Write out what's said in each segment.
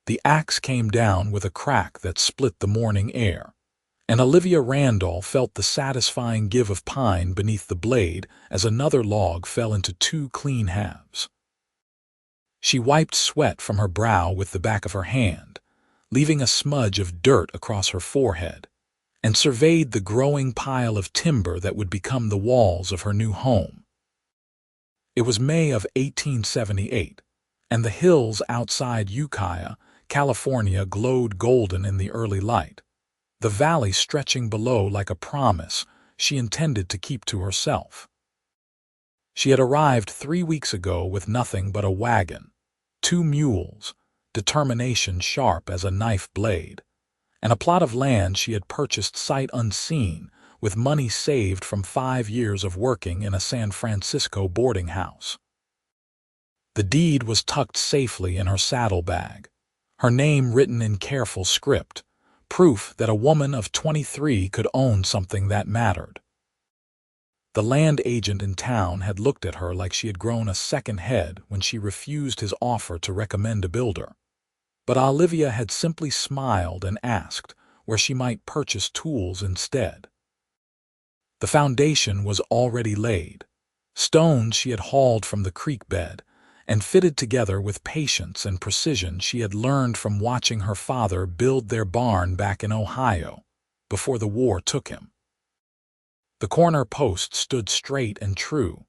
The axe came down with a crack that split the morning air, and Olivia Randall felt the satisfying give of pine beneath the blade as another log fell into two clean halves. She wiped sweat from her brow with the back of her hand, leaving a smudge of dirt across her forehead, and surveyed the growing pile of timber that would become the walls of her new home. It was May of 1878, and the hills outside Ukiah, California, glowed golden in the early light, the valley stretching below like a promise she intended to keep to herself. She had arrived 3 weeks ago with nothing but a wagon, 2 mules, determination sharp as a knife blade, and a plot of land she had purchased sight unseen with money saved from 5 years of working in a San Francisco boarding house. The deed was tucked safely in her saddlebag, her name written in careful script, proof that a woman of 23 could own something that mattered. The land agent in town had looked at her like she had grown a second head when she refused his offer to recommend a builder. But Olivia had simply smiled and asked where she might purchase tools instead. The foundation was already laid, stones she had hauled from the creek bed, and fitted together with patience and precision she had learned from watching her father build their barn back in Ohio, before the war took him. The corner post stood straight and true,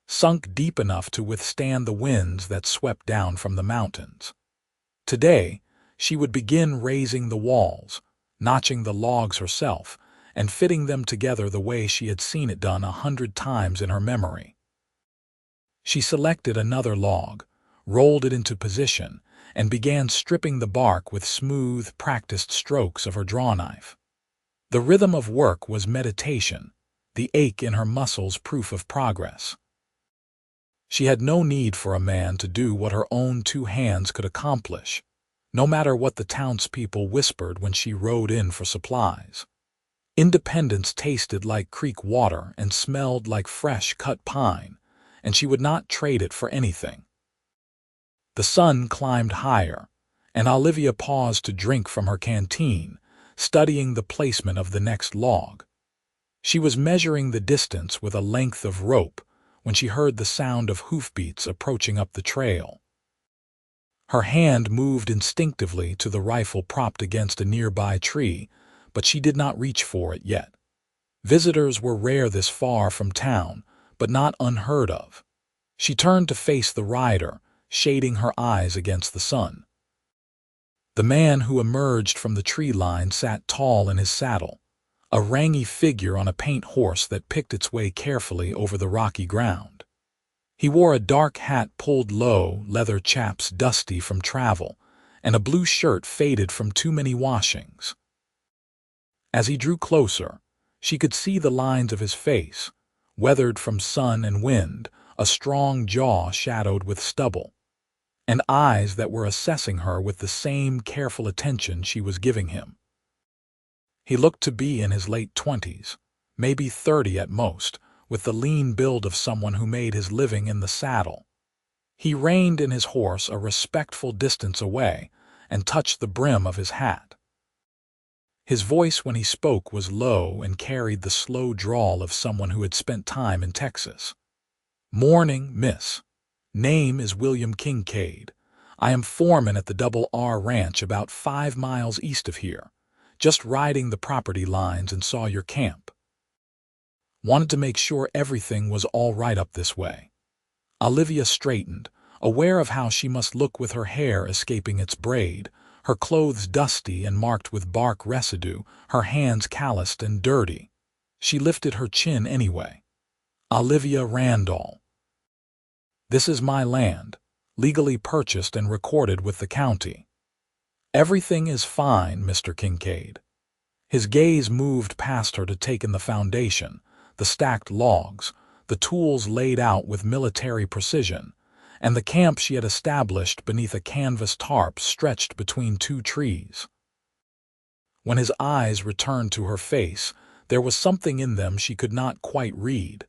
sunk deep enough to withstand the winds that swept down from the mountains. Today, she would begin raising the walls, notching the logs herself, and fitting them together the way she had seen it done 100 times in her memory. She selected another log, rolled it into position, and began stripping the bark with smooth, practiced strokes of her drawknife. The rhythm of work was meditation, the ache in her muscles proof of progress. She had no need for a man to do what her own 2 hands could accomplish, no matter what the townspeople whispered when she rode in for supplies. Independence tasted like creek water and smelled like fresh cut pine, and she would not trade it for anything. The sun climbed higher, and Olivia paused to drink from her canteen, studying the placement of the next log. She was measuring the distance with a length of rope when she heard the sound of hoofbeats approaching up the trail. Her hand moved instinctively to the rifle propped against a nearby tree, but she did not reach for it yet. Visitors were rare this far from town, but not unheard of. She turned to face the rider, shading her eyes against the sun. The man who emerged from the tree line sat tall in his saddle, a rangy figure on a paint horse that picked its way carefully over the rocky ground. He wore a dark hat pulled low, leather chaps dusty from travel, and a blue shirt faded from too many washings. As he drew closer, she could see the lines of his face, weathered from sun and wind, a strong jaw shadowed with stubble, and eyes that were assessing her with the same careful attention she was giving him. He looked to be in his late 20s, maybe 30 at most, with the lean build of someone who made his living in the saddle. He reined in his horse a respectful distance away and touched the brim of his hat. His voice when he spoke was low and carried the slow drawl of someone who had spent time in Texas. "Morning, miss. Name is William Kincaid. I am foreman at the Double R Ranch about 5 miles east of here. Just riding the property lines and saw your camp. Wanted to make sure everything was all right up this way." Olivia straightened, aware of how she must look with her hair escaping its braid, her clothes dusty and marked with bark residue, her hands calloused and dirty. She lifted her chin anyway. "Olivia Randall. This is my land, legally purchased and recorded with the county. Everything is fine, Mr. Kincaid." His gaze moved past her to take in the foundation, the stacked logs, the tools laid out with military precision, and the camp she had established beneath a canvas tarp stretched between 2 trees. When his eyes returned to her face, there was something in them she could not quite read.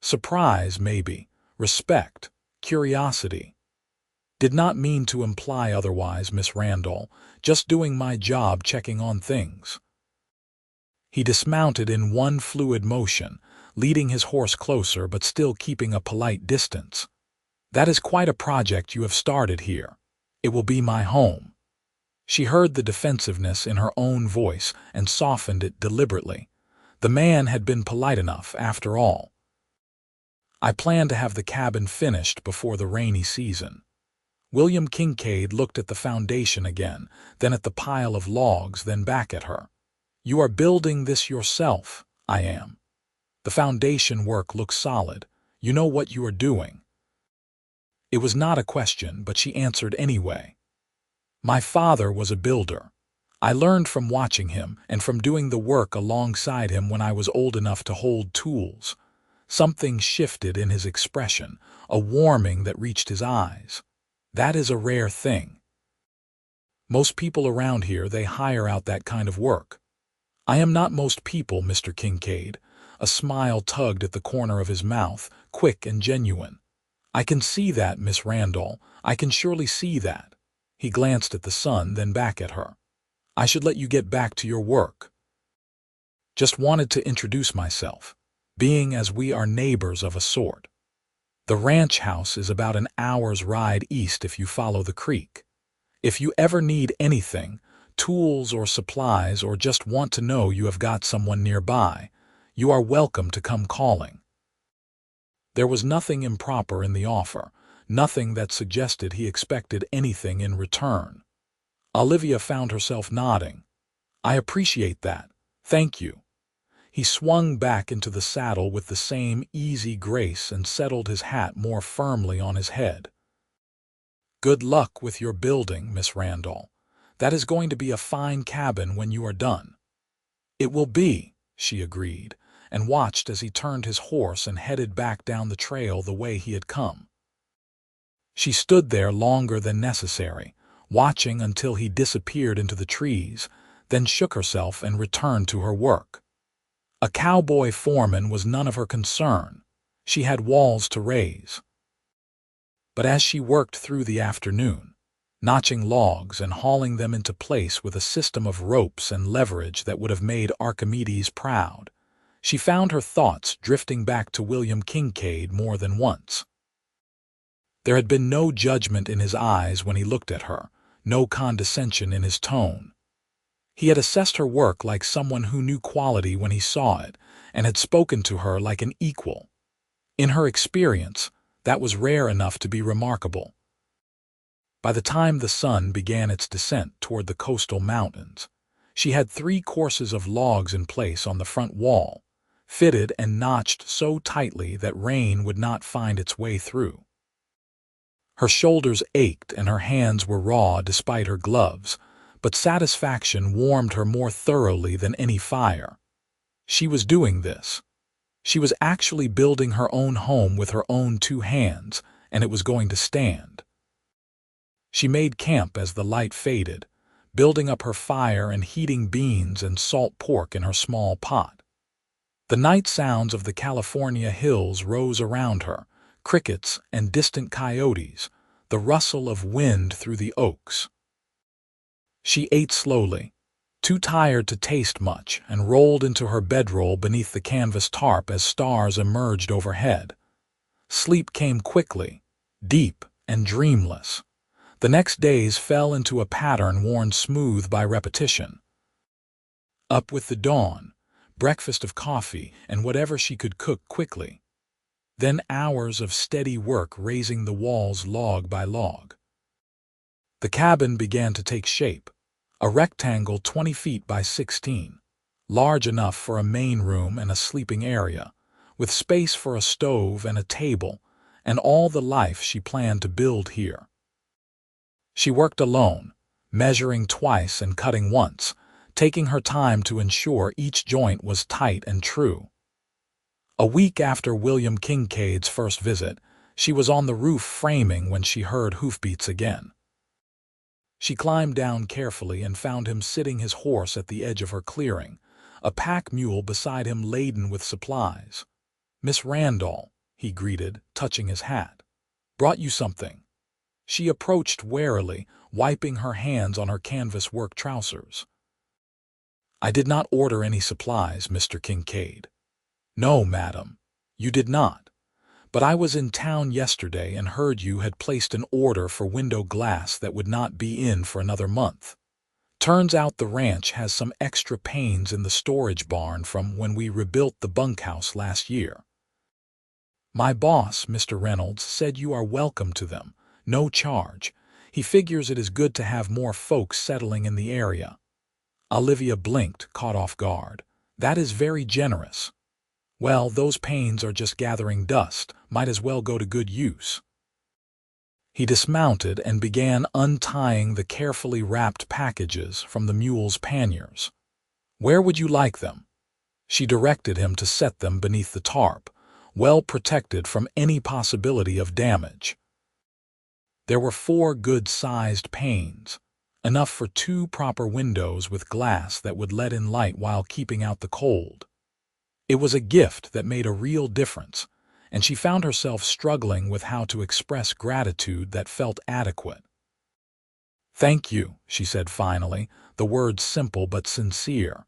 Surprise, maybe, respect, curiosity. Did not mean to imply otherwise, Miss Randall. Just doing my job, checking on things. He dismounted in one fluid motion, leading his horse closer but still keeping a polite distance. That is quite a project you have started here. It will be my home. She heard the defensiveness in her own voice and softened it deliberately. The man had been polite enough, after all. I plan to have the cabin finished before the rainy season. William Kincaid looked at the foundation again, then at the pile of logs, then back at her. You are building this yourself? I am. The foundation work looks solid. You know what you are doing. It was not a question, but she answered anyway. My father was a builder. I learned from watching him and from doing the work alongside him when I was old enough to hold tools. Something shifted in his expression, a warming that reached his eyes. That is a rare thing. Most people around here, they hire out that kind of work. I am not most people, Mr. Kincaid. A smile tugged at the corner of his mouth, quick and genuine. I can see that, Miss Randall. I can surely see that. He glanced at the sun, then back at her. I should let you get back to your work. Just wanted to introduce myself, being as we are neighbors of a sort. The ranch house is about an hour's ride east if you follow the creek. If you ever need anything, tools or supplies, or just want to know you have got someone nearby, you are welcome to come calling. There was nothing improper in the offer, nothing that suggested he expected anything in return. Olivia found herself nodding. I appreciate that. Thank you. He swung back into the saddle with the same easy grace and settled his hat more firmly on his head. Good luck with your building, Miss Randall. That is going to be a fine cabin when you are done. It will be, she agreed, and watched as he turned his horse and headed back down the trail the way he had come. She stood there longer than necessary, watching until he disappeared into the trees, then shook herself and returned to her work. A cowboy foreman was none of her concern. She had walls to raise. But as she worked through the afternoon, notching logs and hauling them into place with a system of ropes and leverage that would have made Archimedes proud, she found her thoughts drifting back to William Kincaid more than once. There had been no judgment in his eyes when he looked at her, no condescension in his tone. He had assessed her work like someone who knew quality when he saw it, and had spoken to her like an equal. In her experience, that was rare enough to be remarkable. By the time the sun began its descent toward the coastal mountains, she had 3 courses of logs in place on the front wall, fitted and notched so tightly that rain would not find its way through. Her shoulders ached and her hands were raw despite her gloves, but satisfaction warmed her more thoroughly than any fire. She was doing this. She was actually building her own home with her own 2 hands, and it was going to stand. She made camp as the light faded, building up her fire and heating beans and salt pork in her small pot. The night sounds of the California hills rose around her, crickets and distant coyotes, the rustle of wind through the oaks. She ate slowly, too tired to taste much, and rolled into her bedroll beneath the canvas tarp as stars emerged overhead. Sleep came quickly, deep and dreamless. The next days fell into a pattern worn smooth by repetition. Up with the dawn, breakfast of coffee and whatever she could cook quickly. Then hours of steady work raising the walls log by log. The cabin began to take shape. A rectangle 20 feet by 16, large enough for a main room and a sleeping area, with space for a stove and a table, and all the life she planned to build here. She worked alone, measuring twice and cutting once, taking her time to ensure each joint was tight and true. A week after William Kincaid's first visit, she was on the roof framing when she heard hoofbeats again. She climbed down carefully and found him sitting his horse at the edge of her clearing, a pack mule beside him laden with supplies. "Miss Randall," he greeted, touching his hat. "Brought you something." She approached warily, wiping her hands on her canvas work trousers. "I did not order any supplies, Mr. Kincaid." "No, madam, you did not. But I was in town yesterday and heard you had placed an order for window glass that would not be in for another month. Turns out the ranch has some extra panes in the storage barn from when we rebuilt the bunkhouse last year. My boss, Mr. Reynolds, said you are welcome to them, no charge. He figures it is good to have more folks settling in the area." Olivia blinked, caught off guard. "That is very generous." "Well, those panes are just gathering dust, might as well go to good use." He dismounted and began untying the carefully wrapped packages from the mule's panniers. "Where would you like them?" She directed him to set them beneath the tarp, well protected from any possibility of damage. There were 4 good-sized panes, enough for 2 proper windows with glass that would let in light while keeping out the cold. It was a gift that made a real difference, and she found herself struggling with how to express gratitude that felt adequate. "Thank you," she said finally, the words simple but sincere.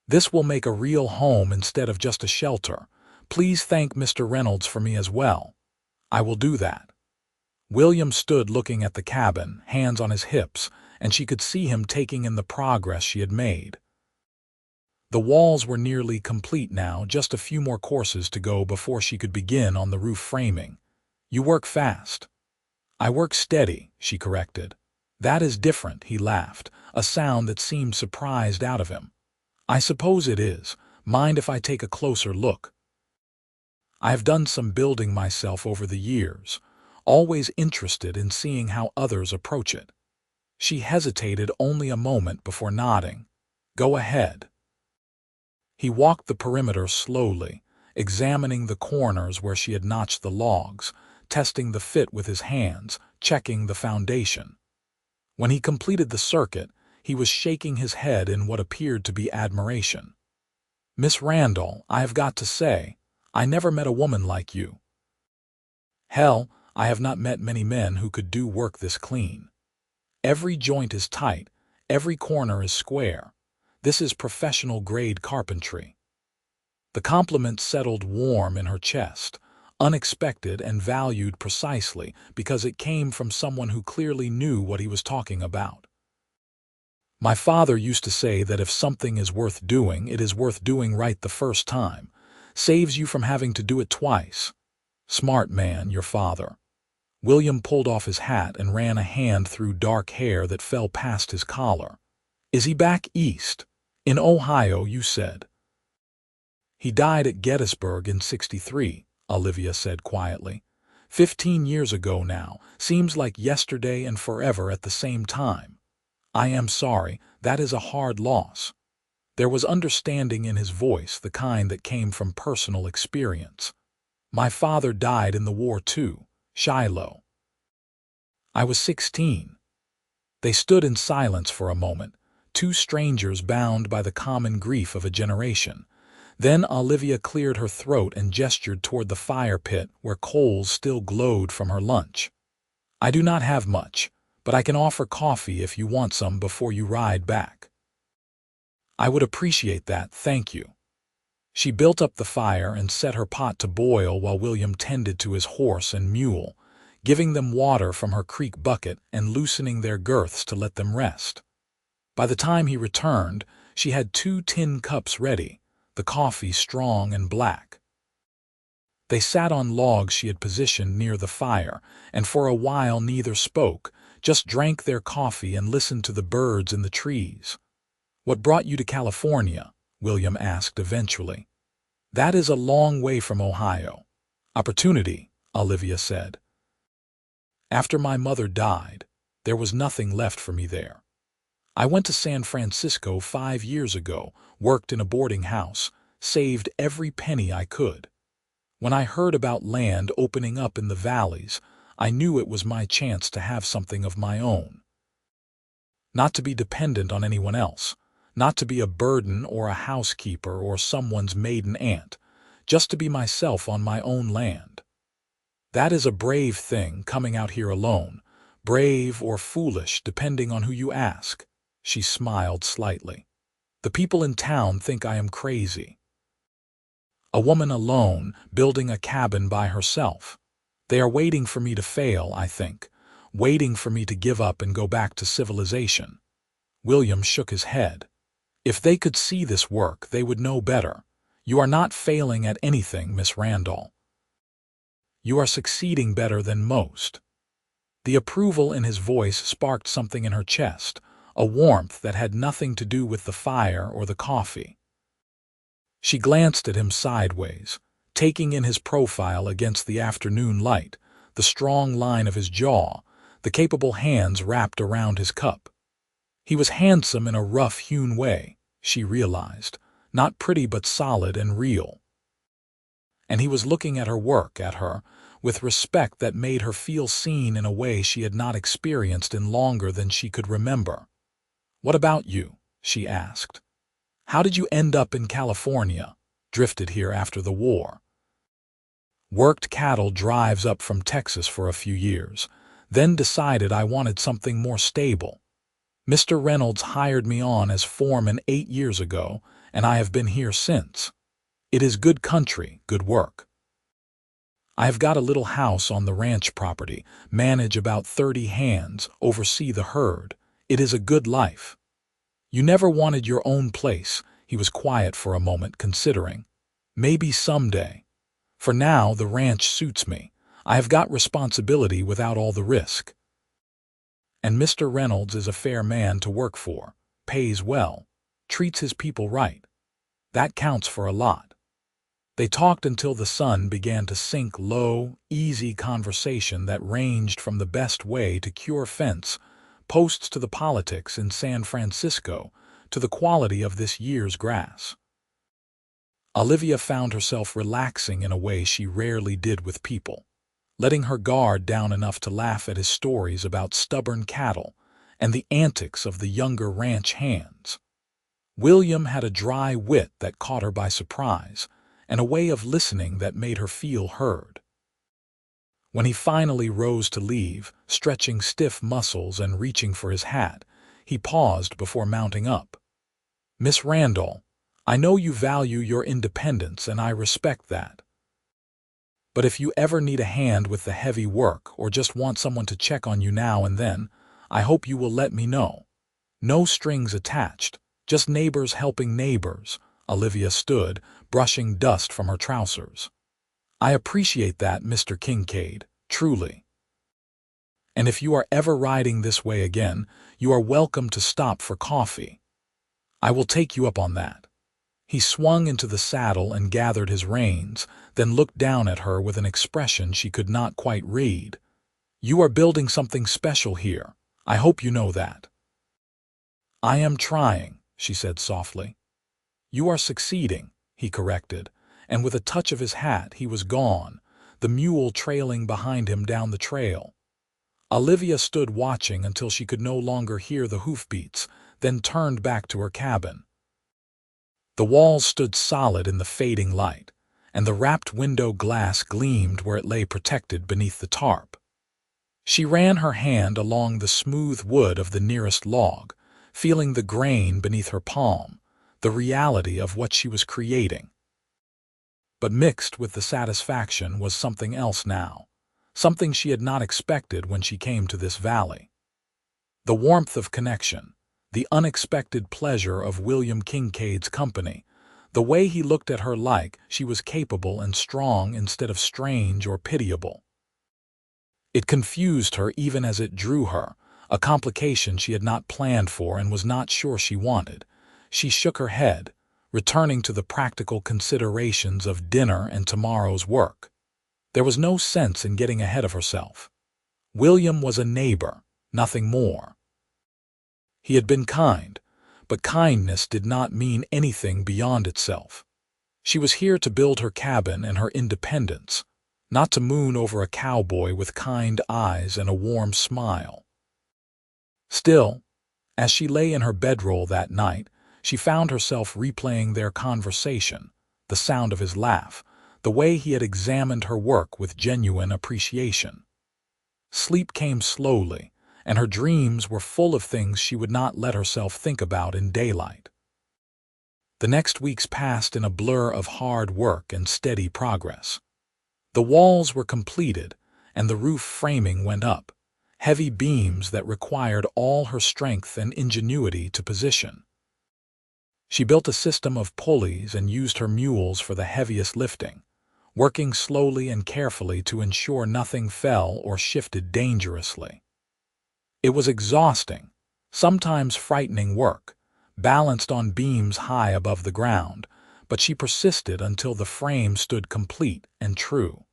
"This will make a real home instead of just a shelter. Please thank Mr. Reynolds for me as well." "I will do that." William stood looking at the cabin, hands on his hips, and she could see him taking in the progress she had made. The walls were nearly complete now, just a few more courses to go before she could begin on the roof framing. "You work fast." "I work steady," she corrected. "That is different," he laughed, a sound that seemed surprised out of him. "I suppose it is. Mind if I take a closer look?" "I have done some building myself over the years, always interested in seeing how others approach it." She hesitated only a moment before nodding. "Go ahead." He walked the perimeter slowly, examining the corners where she had notched the logs, testing the fit with his hands, checking the foundation. When he completed the circuit, he was shaking his head in what appeared to be admiration. "Miss Randall, I have got to say, I never met a woman like you." "Hell, I have not met many men who could do work this clean. Every joint is tight, every corner is square. This is professional-grade carpentry." The compliment settled warm in her chest, unexpected and valued precisely because it came from someone who clearly knew what he was talking about. "My father used to say that if something is worth doing, it is worth doing right the first time. Saves you from having to do it twice. Smart man, your father." William pulled off his hat and ran a hand through dark hair that fell past his collar. "Is he back east? In Ohio, you said." "He died at Gettysburg in '63, Olivia said quietly. 15 years ago now, seems like yesterday and forever at the same time. I am sorry, that is a hard loss." There was understanding in his voice, the kind that came from personal experience. "My father died in the war too, Shiloh. I was 16. They stood in silence for a moment, 2 strangers bound by the common grief of a generation. Then Olivia cleared her throat and gestured toward the fire pit where coals still glowed from her lunch. "I do not have much, but I can offer coffee if you want some before you ride back." "I would appreciate that, thank you." She built up the fire and set her pot to boil while William tended to his horse and mule, giving them water from her creek bucket and loosening their girths to let them rest. By the time he returned, she had 2 tin cups ready, the coffee strong and black. They sat on logs she had positioned near the fire, and for a while neither spoke, just drank their coffee and listened to the birds in the trees. "What brought you to California?" William asked eventually. "That is a long way from Ohio." "Opportunity," Olivia said. "After my mother died, there was nothing left for me there. I went to San Francisco 5 years ago, worked in a boarding house, saved every penny I could. When I heard about land opening up in the valleys, I knew it was my chance to have something of my own. Not to be dependent on anyone else, not to be a burden or a housekeeper or someone's maiden aunt, just to be myself on my own land. That is a brave thing, coming out here alone, brave or foolish depending on who you ask. She smiled slightly. The people in town think I am crazy. A woman alone, building a cabin by herself. They are waiting for me to fail, I think, waiting for me to give up and go back to civilization. William shook his head. If they could see this work, they would know better. You are not failing at anything, Miss Randall. You are succeeding better than most. The approval in his voice sparked something in her chest, a warmth that had nothing to do with the fire or the coffee. She glanced at him sideways, taking in his profile against the afternoon light, the strong line of his jaw, the capable hands wrapped around his cup. He was handsome in a rough-hewn way, she realized, not pretty but solid and real. And he was looking at her work, at her, with respect that made her feel seen in a way she had not experienced in longer than she could remember. "What about you?" she asked. "How did you end up in California, drifted here after the war?" "Worked cattle drives up from Texas for a few years, then decided I wanted something more stable. Mr. Reynolds hired me on as foreman 8 years ago, and I have been here since. It is good country, good work. I have got a little house on the ranch property, manage about 30 hands, oversee the herd. It is a good life." "You never wanted your own place." He was quiet for a moment, considering. "Maybe someday. For now, the ranch suits me. I have got responsibility without all the risk. And Mr. Reynolds is a fair man to work for, pays well, treats his people right. That counts for a lot." They talked until the sun began to sink, low, easy conversation that ranged from the best way to cure fence posts to the politics in San Francisco to the quality of this year's grass. Olivia found herself relaxing in a way she rarely did with people, letting her guard down enough to laugh at his stories about stubborn cattle and the antics of the younger ranch hands. William had a dry wit that caught her by surprise, and a way of listening that made her feel heard. When he finally rose to leave, stretching stiff muscles and reaching for his hat, he paused before mounting up. "Miss Randall, I know you value your independence and I respect that. But if you ever need a hand with the heavy work or just want someone to check on you now and then, I hope you will let me know. No strings attached, just neighbors helping neighbors." Olivia stood, brushing dust from her trousers. "I appreciate that, Mr. Kincaid, truly. And if you are ever riding this way again, you are welcome to stop for coffee. I will take you up on that." He swung into the saddle and gathered his reins, then looked down at her with an expression she could not quite read. "You are building something special here. I hope you know that." "I am trying," she said softly. "You are succeeding," he corrected, and with a touch of his hat he was gone, the mule trailing behind him down the trail. Olivia stood watching until she could no longer hear the hoofbeats, then turned back to her cabin. The walls stood solid in the fading light, and the wrapped window glass gleamed where it lay protected beneath the tarp. She ran her hand along the smooth wood of the nearest log, feeling the grain beneath her palm, the reality of what she was creating. But mixed with the satisfaction was something else now, something she had not expected when she came to this valley. The warmth of connection, the unexpected pleasure of William Kincaid's company, the way he looked at her like she was capable and strong instead of strange or pitiable. It confused her even as it drew her, a complication she had not planned for and was not sure she wanted. She shook her head, returning to the practical considerations of dinner and tomorrow's work. There was no sense in getting ahead of herself. William was a neighbor, nothing more. He had been kind, but kindness did not mean anything beyond itself. She was here to build her cabin and her independence, not to moon over a cowboy with kind eyes and a warm smile. Still, as she lay in her bedroll that night, she found herself replaying their conversation, the sound of his laugh, the way he had examined her work with genuine appreciation. Sleep came slowly, and her dreams were full of things she would not let herself think about in daylight. The next weeks passed in a blur of hard work and steady progress. The walls were completed, and the roof framing went up, heavy beams that required all her strength and ingenuity to position. She built a system of pulleys and used her mules for the heaviest lifting, working slowly and carefully to ensure nothing fell or shifted dangerously. It was exhausting, sometimes frightening work, balanced on beams high above the ground, but she persisted until the frame stood complete and true.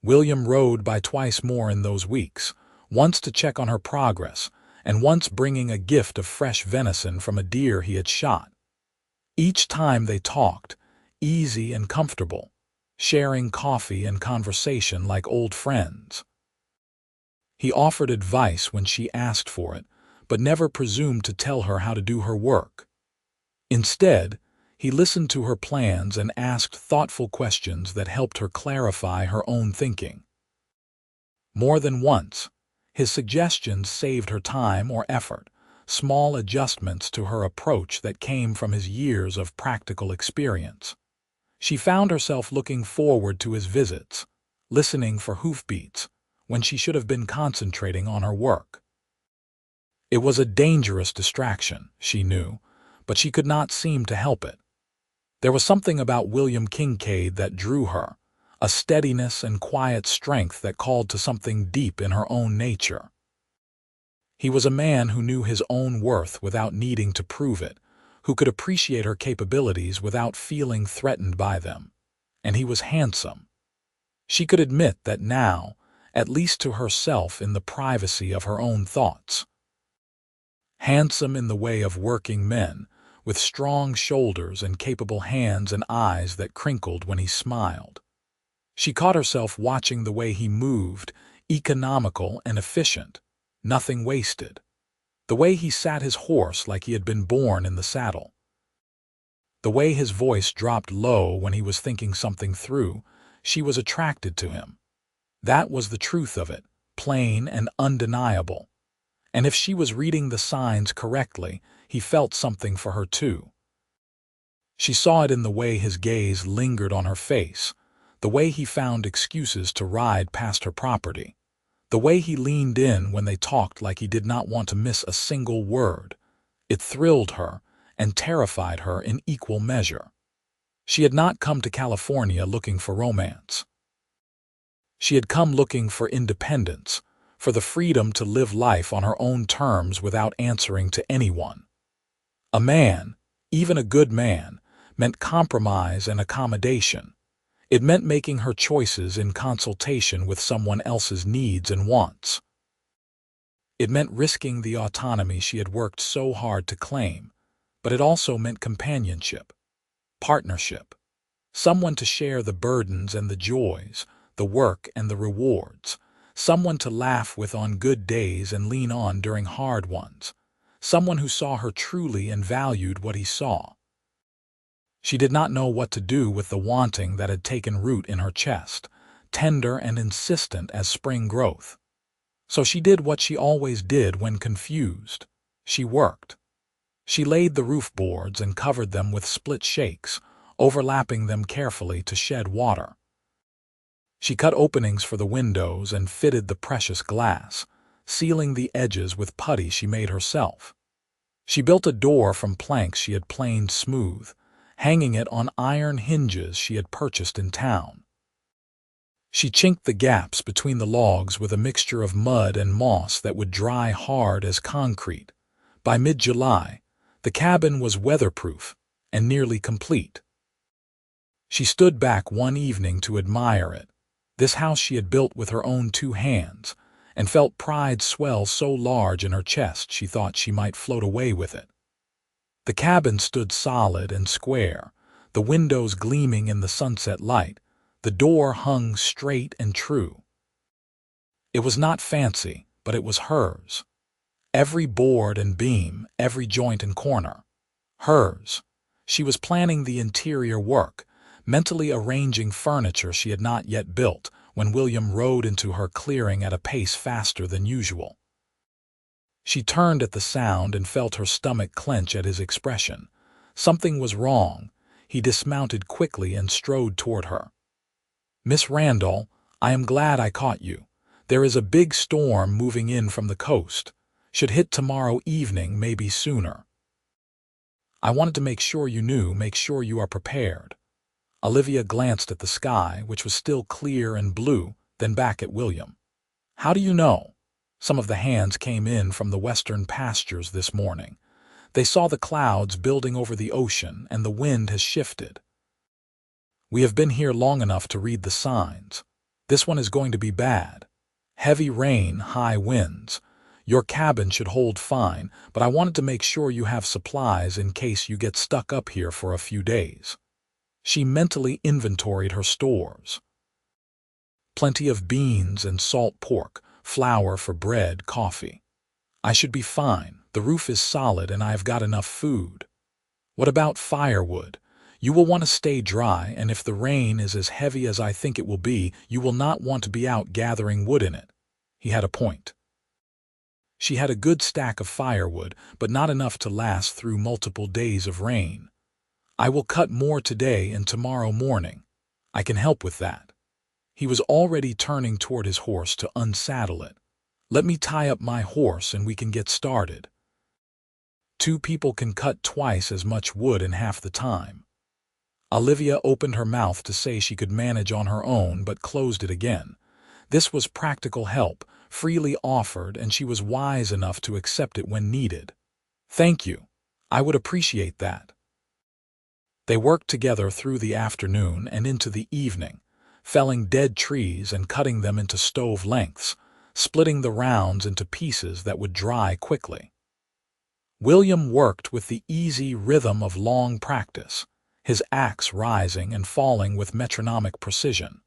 William rode by twice more in those weeks, once to check on her progress, and once bringing a gift of fresh venison from a deer he had shot. Each time they talked, easy and comfortable, sharing coffee and conversation like old friends. He offered advice when she asked for it, but never presumed to tell her how to do her work. Instead, he listened to her plans and asked thoughtful questions that helped her clarify her own thinking. More than once, his suggestions saved her time or effort, small adjustments to her approach that came from his years of practical experience. She found herself looking forward to his visits, listening for hoofbeats, when she should have been concentrating on her work. It was a dangerous distraction, she knew, but she could not seem to help it. There was something about William Kincaid that drew her, a steadiness and quiet strength that called to something deep in her own nature. He was a man who knew his own worth without needing to prove it, who could appreciate her capabilities without feeling threatened by them. And he was handsome. She could admit that now, at least to herself in the privacy of her own thoughts. Handsome in the way of working men, with strong shoulders and capable hands and eyes that crinkled when he smiled. She caught herself watching the way he moved, economical and efficient, nothing wasted. The way he sat his horse like he had been born in the saddle. The way his voice dropped low when he was thinking something through. She was attracted to him. That was the truth of it, plain and undeniable. And if she was reading the signs correctly, he felt something for her too. She saw it in the way his gaze lingered on her face, the way he found excuses to ride past her property, the way he leaned in when they talked like he did not want to miss a single word. It thrilled her and terrified her in equal measure. She had not come to California looking for romance. She had come looking for independence, for the freedom to live life on her own terms without answering to anyone. A man, even a good man, meant compromise and accommodation. It meant making her choices in consultation with someone else's needs and wants. It meant risking the autonomy she had worked so hard to claim, but it also meant companionship, partnership, someone to share the burdens and the joys, the work and the rewards, someone to laugh with on good days and lean on during hard ones, someone who saw her truly and valued what he saw. She did not know what to do with the wanting that had taken root in her chest, tender and insistent as spring growth. So she did what she always did when confused. She worked. She laid the roof boards and covered them with split shakes, overlapping them carefully to shed water. She cut openings for the windows and fitted the precious glass, sealing the edges with putty she made herself. She built a door from planks she had planed smooth, hanging it on iron hinges she had purchased in town. She chinked the gaps between the logs with a mixture of mud and moss that would dry hard as concrete. By mid-July, the cabin was weatherproof and nearly complete. She stood back one evening to admire it, this house she had built with her own 2 hands, and felt pride swell so large in her chest she thought she might float away with it. The cabin stood solid and square, the windows gleaming in the sunset light, the door hung straight and true. It was not fancy, but it was hers. Every board and beam, every joint and corner. Hers. She was planning the interior work, mentally arranging furniture she had not yet built, when William rode into her clearing at a pace faster than usual. She turned at the sound and felt her stomach clench at his expression. Something was wrong. He dismounted quickly and strode toward her. "Miss Randall, I am glad I caught you. There is a big storm moving in from the coast. Should hit tomorrow evening, maybe sooner. I wanted to make sure you knew, make sure you are prepared." Olivia glanced at the sky, which was still clear and blue, then back at William. "How do you know?" "Some of the hands came in from the western pastures this morning. They saw the clouds building over the ocean, and the wind has shifted. We have been here long enough to read the signs. This one is going to be bad. Heavy rain, high winds. Your cabin should hold fine, but I wanted to make sure you have supplies in case you get stuck up here for a few days." She mentally inventoried her stores. Plenty of beans and salt pork, flour for bread, coffee. "I should be fine. The roof is solid and I have got enough food." "What about firewood? You will want to stay dry, and if the rain is as heavy as I think it will be, you will not want to be out gathering wood in it." He had a point. She had a good stack of firewood, but not enough to last through multiple days of rain. "I will cut more today and tomorrow morning. I can help with that." He was already turning toward his horse to unsaddle it. "Let me tie up my horse and we can get started. 2 people can cut twice as much wood in half the time." Olivia opened her mouth to say she could manage on her own, but closed it again. This was practical help, freely offered, and she was wise enough to accept it when needed. "Thank you. I would appreciate that." They worked together through the afternoon and into the evening, felling dead trees and cutting them into stove lengths, splitting the rounds into pieces that would dry quickly. William worked with the easy rhythm of long practice, his axe rising and falling with metronomic precision.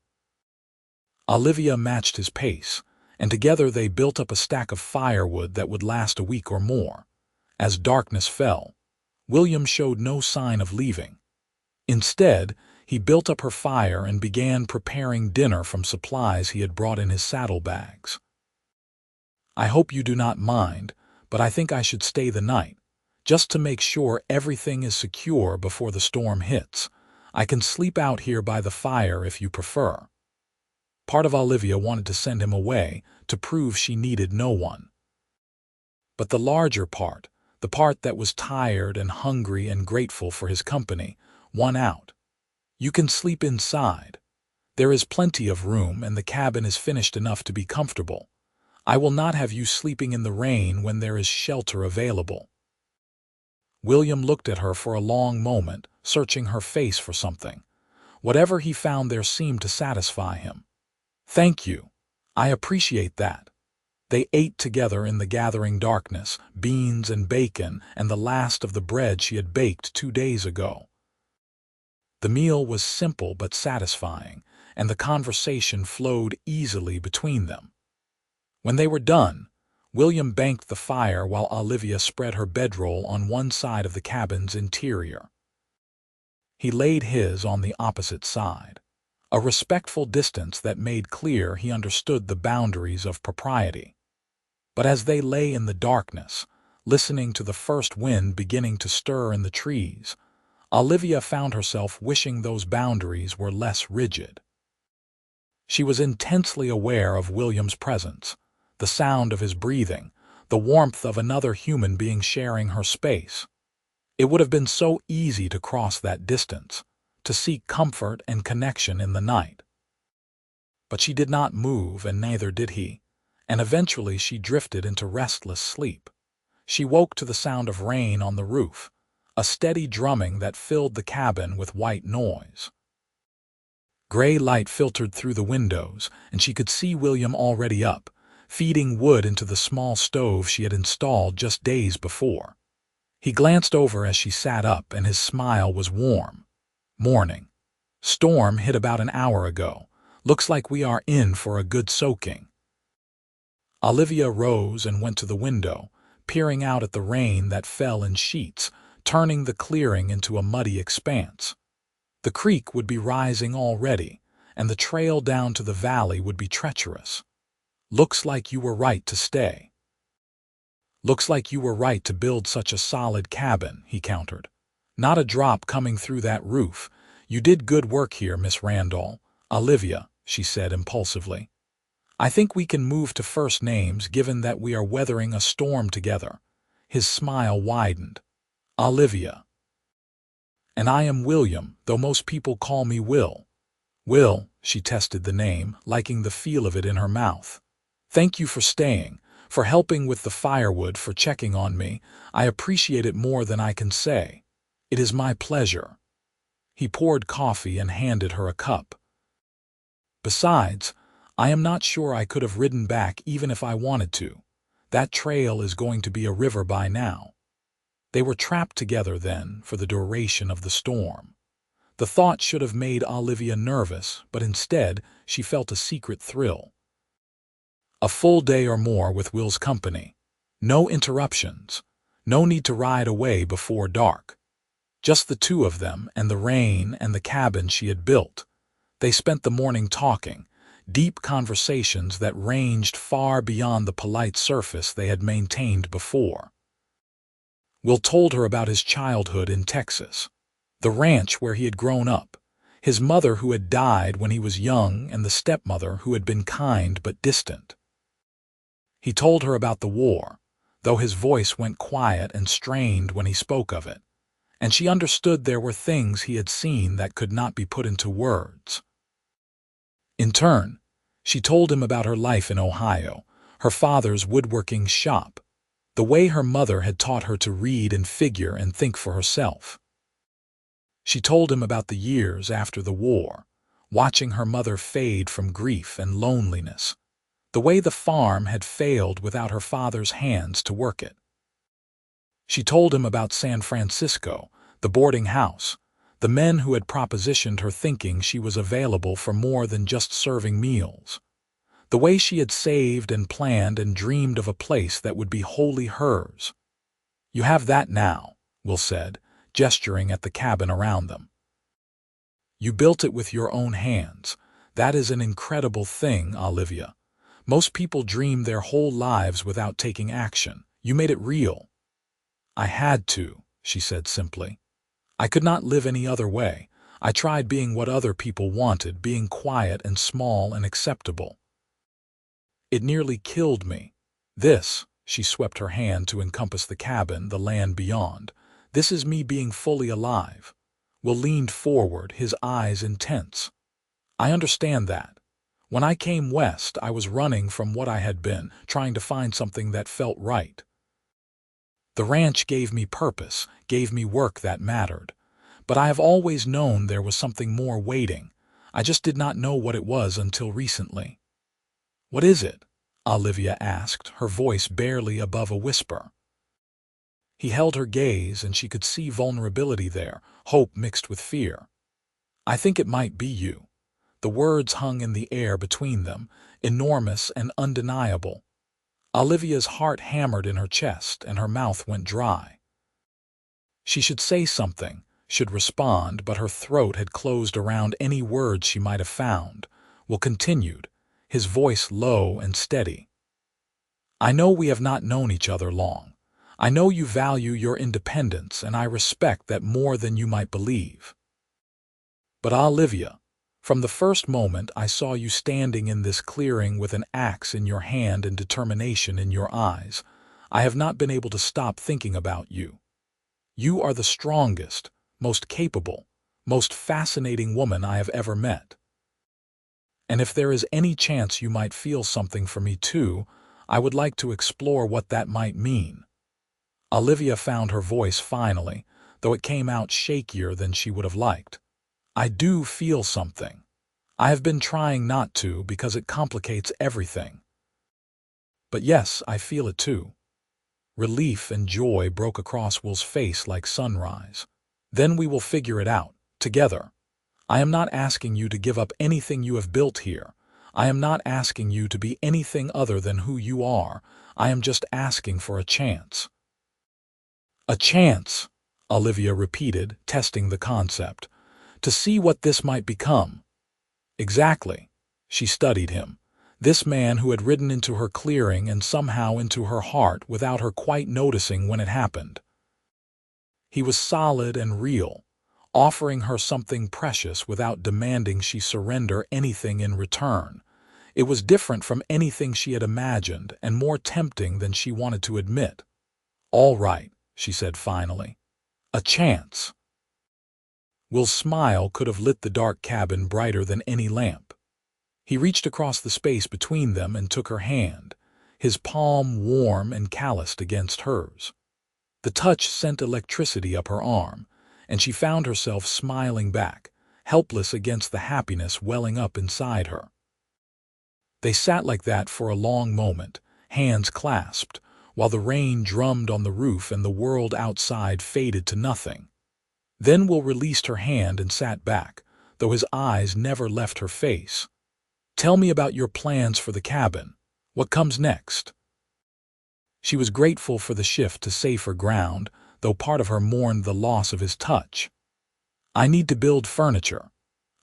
Olivia matched his pace, and together they built up a stack of firewood that would last a week or more. As darkness fell, William showed no sign of leaving. Instead, he built up her fire and began preparing dinner from supplies he had brought in his saddlebags. "I hope you do not mind, but I think I should stay the night, just to make sure everything is secure before the storm hits. I can sleep out here by the fire if you prefer." Part of Olivia wanted to send him away, to prove she needed no one. But the larger part, the part that was tired and hungry and grateful for his company, won out. "You can sleep inside. There is plenty of room and the cabin is finished enough to be comfortable. I will not have you sleeping in the rain when there is shelter available." William looked at her for a long moment, searching her face for something. Whatever he found there seemed to satisfy him. "Thank you. I appreciate that." They ate together in the gathering darkness, beans and bacon and the last of the bread she had baked 2 days ago. The meal was simple but satisfying, and the conversation flowed easily between them. When they were done, William banked the fire while Olivia spread her bedroll on one side of the cabin's interior. He laid his on the opposite side, a respectful distance that made clear he understood the boundaries of propriety. But as they lay in the darkness, listening to the first wind beginning to stir in the trees, Olivia found herself wishing those boundaries were less rigid. She was intensely aware of William's presence, the sound of his breathing, the warmth of another human being sharing her space. It would have been so easy to cross that distance, to seek comfort and connection in the night. But she did not move, and neither did he, and eventually she drifted into restless sleep. She woke to the sound of rain on the roof, a steady drumming that filled the cabin with white noise. Gray light filtered through the windows, and she could see William already up, feeding wood into the small stove she had installed just days before. He glanced over as she sat up, and his smile was warm. "Morning. Storm hit about an hour ago. Looks like we are in for a good soaking." Olivia rose and went to the window, peering out at the rain that fell in sheets, turning the clearing into a muddy expanse. The creek would be rising already, and the trail down to the valley would be treacherous. "Looks like you were right to stay." Looks like you were right to build such a solid cabin, he countered. Not a drop coming through that roof. You did good work here, Miss Randall. Olivia, she said impulsively. I think we can move to first names given that we are weathering a storm together. His smile widened. Olivia. And I am William, though most people call me Will. Will, she tested the name, liking the feel of it in her mouth. Thank you for staying, for helping with the firewood, for checking on me. I appreciate it more than I can say. It is my pleasure. He poured coffee and handed her a cup. Besides, I am not sure I could have ridden back even if I wanted to. That trail is going to be a river by now. They were trapped together then for the duration of the storm. The thought should have made Olivia nervous, but instead she felt a secret thrill. A full day or more with Will's company. No interruptions. No need to ride away before dark. Just the two of them and the rain and the cabin she had built. They spent the morning talking, deep conversations that ranged far beyond the polite surface they had maintained before. Will told her about his childhood in Texas, the ranch where he had grown up, his mother who had died when he was young and the stepmother who had been kind but distant. He told her about the war, though his voice went quiet and strained when he spoke of it, and she understood there were things he had seen that could not be put into words. In turn, she told him about her life in Ohio, her father's woodworking shop, the way her mother had taught her to read and figure and think for herself. She told him about the years after the war, watching her mother fade from grief and loneliness, the way the farm had failed without her father's hands to work it. She told him about San Francisco, the boarding house, the men who had propositioned her thinking she was available for more than just serving meals, the way she had saved and planned and dreamed of a place that would be wholly hers. You have that now, Will said, gesturing at the cabin around them. You built it with your own hands. That is an incredible thing, Olivia. Most people dream their whole lives without taking action. You made it real. I had to, she said simply. I could not live any other way. I tried being what other people wanted, being quiet and small and acceptable. It nearly killed me. This, she swept her hand to encompass the cabin, the land beyond. This is me being fully alive. Will leaned forward, his eyes intense. I understand that. When I came west, I was running from what I had been, trying to find something that felt right. The ranch gave me purpose, gave me work that mattered. But I have always known there was something more waiting. I just did not know what it was until recently. What is it? Olivia asked, her voice barely above a whisper. He held her gaze, and she could see vulnerability there, hope mixed with fear. I think it might be you. The words hung in the air between them, enormous and undeniable. Olivia's heart hammered in her chest, and her mouth went dry. She should say something, should respond, but her throat had closed around any words she might have found. Will continued, his voice low and steady. I know we have not known each other long. I know you value your independence, and I respect that more than you might believe. But Olivia, from the first moment I saw you standing in this clearing with an axe in your hand and determination in your eyes, I have not been able to stop thinking about you. You are the strongest, most capable, most fascinating woman I have ever met. And if there is any chance you might feel something for me too, I would like to explore what that might mean. Olivia found her voice finally, though it came out shakier than she would have liked. I do feel something. I have been trying not to because it complicates everything. But yes, I feel it too. Relief and joy broke across Will's face like sunrise. Then we will figure it out, together. I am not asking you to give up anything you have built here. I am not asking you to be anything other than who you are. I am just asking for a chance. A chance, Olivia repeated, testing the concept, to see what this might become. Exactly. She studied him. This man who had ridden into her clearing and somehow into her heart without her quite noticing when it happened. He was solid and real, offering her something precious without demanding she surrender anything in return. It was different from anything she had imagined and more tempting than she wanted to admit. "All right," she said finally. "A chance." Will's smile could have lit the dark cabin brighter than any lamp. He reached across the space between them and took her hand, his palm warm and calloused against hers. The touch sent electricity up her arm, and she found herself smiling back, helpless against the happiness welling up inside her. They sat like that for a long moment, hands clasped, while the rain drummed on the roof and the world outside faded to nothing. Then Will released her hand and sat back, though his eyes never left her face. "Tell me about your plans for the cabin. What comes next?" She was grateful for the shift to safer ground, though part of her mourned the loss of his touch. "I need to build furniture.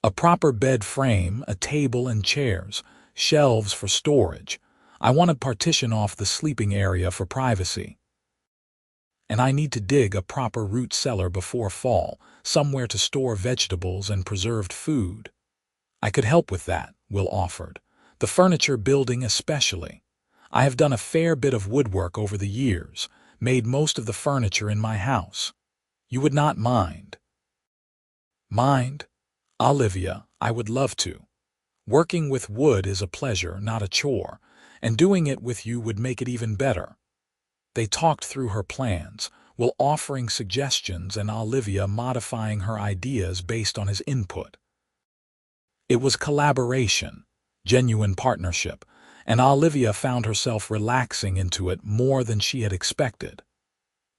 A proper bed frame, a table and chairs, shelves for storage. I want to partition off the sleeping area for privacy. And I need to dig a proper root cellar before fall, somewhere to store vegetables and preserved food." "I could help with that," Will offered. "The furniture building especially. I have done a fair bit of woodwork over the years, made most of the furniture in my house. You would not mind." "Mind? Olivia, I would love to. Working with wood is a pleasure, not a chore, and doing it with you would make it even better." They talked through her plans, Will offering suggestions and Olivia modifying her ideas based on his input. It was collaboration, genuine partnership, and Olivia found herself relaxing into it more than she had expected.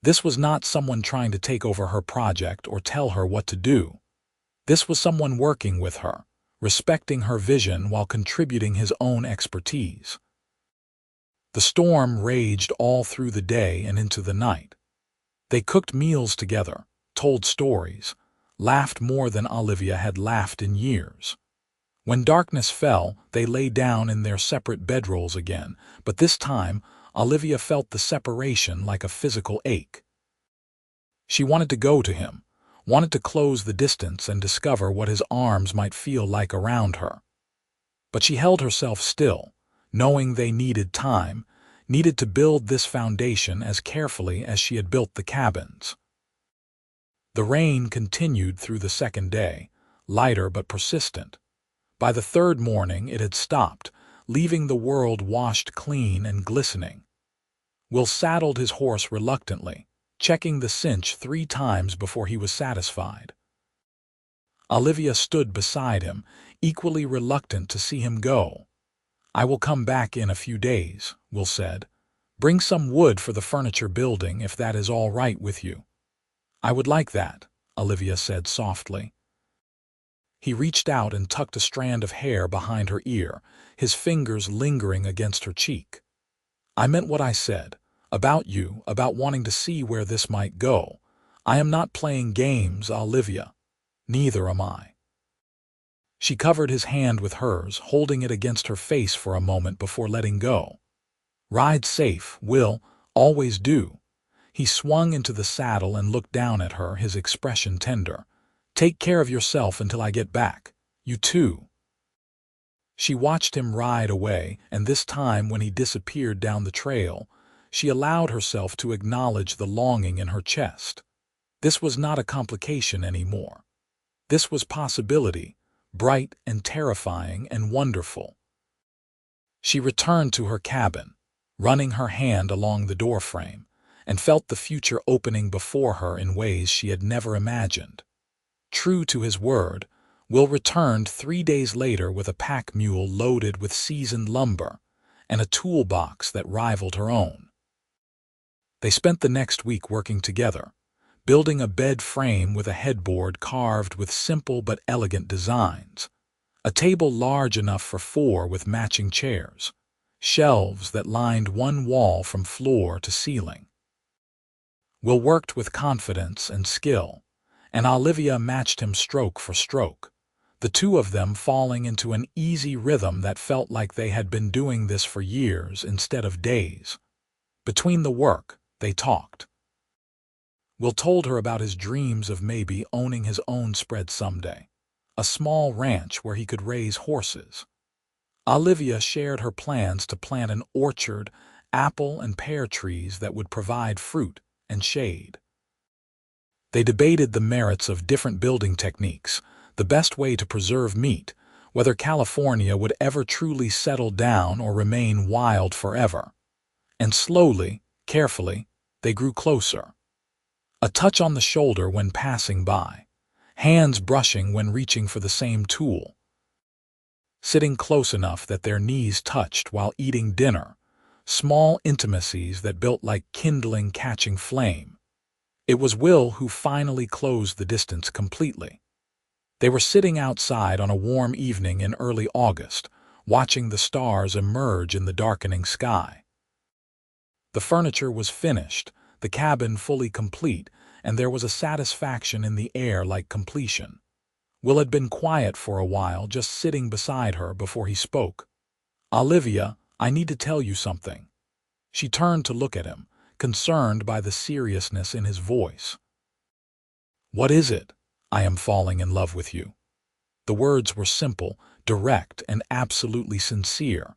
This was not someone trying to take over her project or tell her what to do. This was someone working with her, respecting her vision while contributing his own expertise. The storm raged all through the day and into the night. They cooked meals together, told stories, laughed more than Olivia had laughed in years. When darkness fell, they lay down in their separate bedrolls again, but this time Olivia felt the separation like a physical ache. She wanted to go to him, wanted to close the distance and discover what his arms might feel like around her. But she held herself still, knowing they needed time, needed to build this foundation as carefully as she had built the cabins. The rain continued through the second day, lighter but persistent. By the third morning it had stopped, leaving the world washed clean and glistening. Will saddled his horse reluctantly, checking the cinch 3 times before he was satisfied. Olivia stood beside him, equally reluctant to see him go. "I will come back in a few days," Will said. "Bring some wood for the furniture building if that is all right with you." "I would like that," Olivia said softly. He reached out and tucked a strand of hair behind her ear, his fingers lingering against her cheek. "I meant what I said. About you, about wanting to see where this might go. I am not playing games, Olivia. Neither am I." She covered his hand with hers, holding it against her face for a moment before letting go. "Ride safe, Will. Always do." He swung into the saddle and looked down at her, his expression tender. "Take care of yourself until I get back. You too." She watched him ride away, and this time when he disappeared down the trail, she allowed herself to acknowledge the longing in her chest. This was not a complication anymore. This was possibility, bright and terrifying and wonderful. She returned to her cabin, running her hand along the doorframe, and felt the future opening before her in ways she had never imagined. True to his word, Will returned 3 days later with a pack mule loaded with seasoned lumber and a toolbox that rivaled her own. They spent the next week working together, building a bed frame with a headboard carved with simple but elegant designs, a table large enough for 4 with matching chairs, shelves that lined one wall from floor to ceiling. Will worked with confidence and skill, and Olivia matched him stroke for stroke. the two of them falling into an easy rhythm that felt like they had been doing this for years instead of days. Between the work, they talked. Will told her about his dreams of maybe owning his own spread someday, a small ranch where he could raise horses. Olivia shared her plans to plant an orchard, apple and pear trees that would provide fruit and shade. They debated the merits of different building techniques, the best way to preserve meat, whether California would ever truly settle down or remain wild forever. And slowly, carefully, they grew closer. A touch on the shoulder when passing by, hands brushing when reaching for the same tool, sitting close enough that their knees touched while eating dinner, small intimacies that built like kindling catching flame. It was Will who finally closed the distance completely. They were sitting outside on a warm evening in early August, watching the stars emerge in the darkening sky. The furniture was finished, the cabin fully complete, and there was a satisfaction in the air like completion. Will had been quiet for a while, just sitting beside her before he spoke. "Olivia, I need to tell you something." She turned to look at him, concerned by the seriousness in his voice. "What is it?" "I am falling in love with you." The words were simple, direct, and absolutely sincere.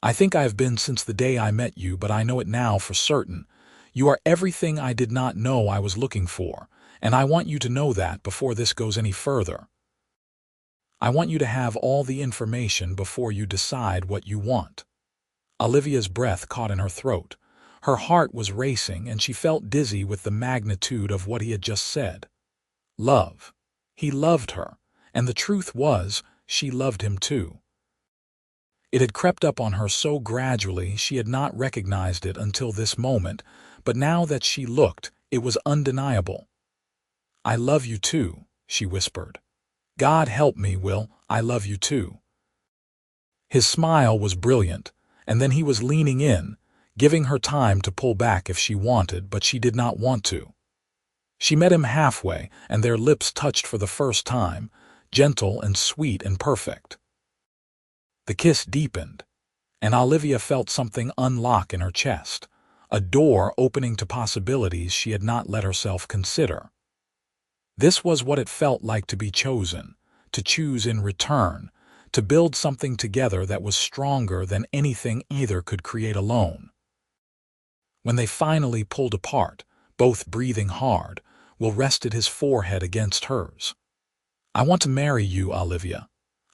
"I think I have been since the day I met you, but I know it now for certain. You are everything I did not know I was looking for, and I want you to know that before this goes any further. I want you to have all the information before you decide what you want." Olivia's breath caught in her throat. Her heart was racing, and she felt dizzy with the magnitude of what he had just said. Love. He loved her, and the truth was, she loved him too. It had crept up on her so gradually she had not recognized it until this moment, but now that she looked, it was undeniable. "I love you too," she whispered. "God help me, Will, I love you too." His smile was brilliant, and then he was leaning in, giving her time to pull back if she wanted, but she did not want to. She met him halfway, and their lips touched for the first time, gentle and sweet and perfect. The kiss deepened, and Olivia felt something unlock in her chest, a door opening to possibilities she had not let herself consider. This was what it felt like to be chosen, to choose in return, to build something together that was stronger than anything either could create alone. When they finally pulled apart, both breathing hard, Will rested his forehead against hers. "I want to marry you, Olivia.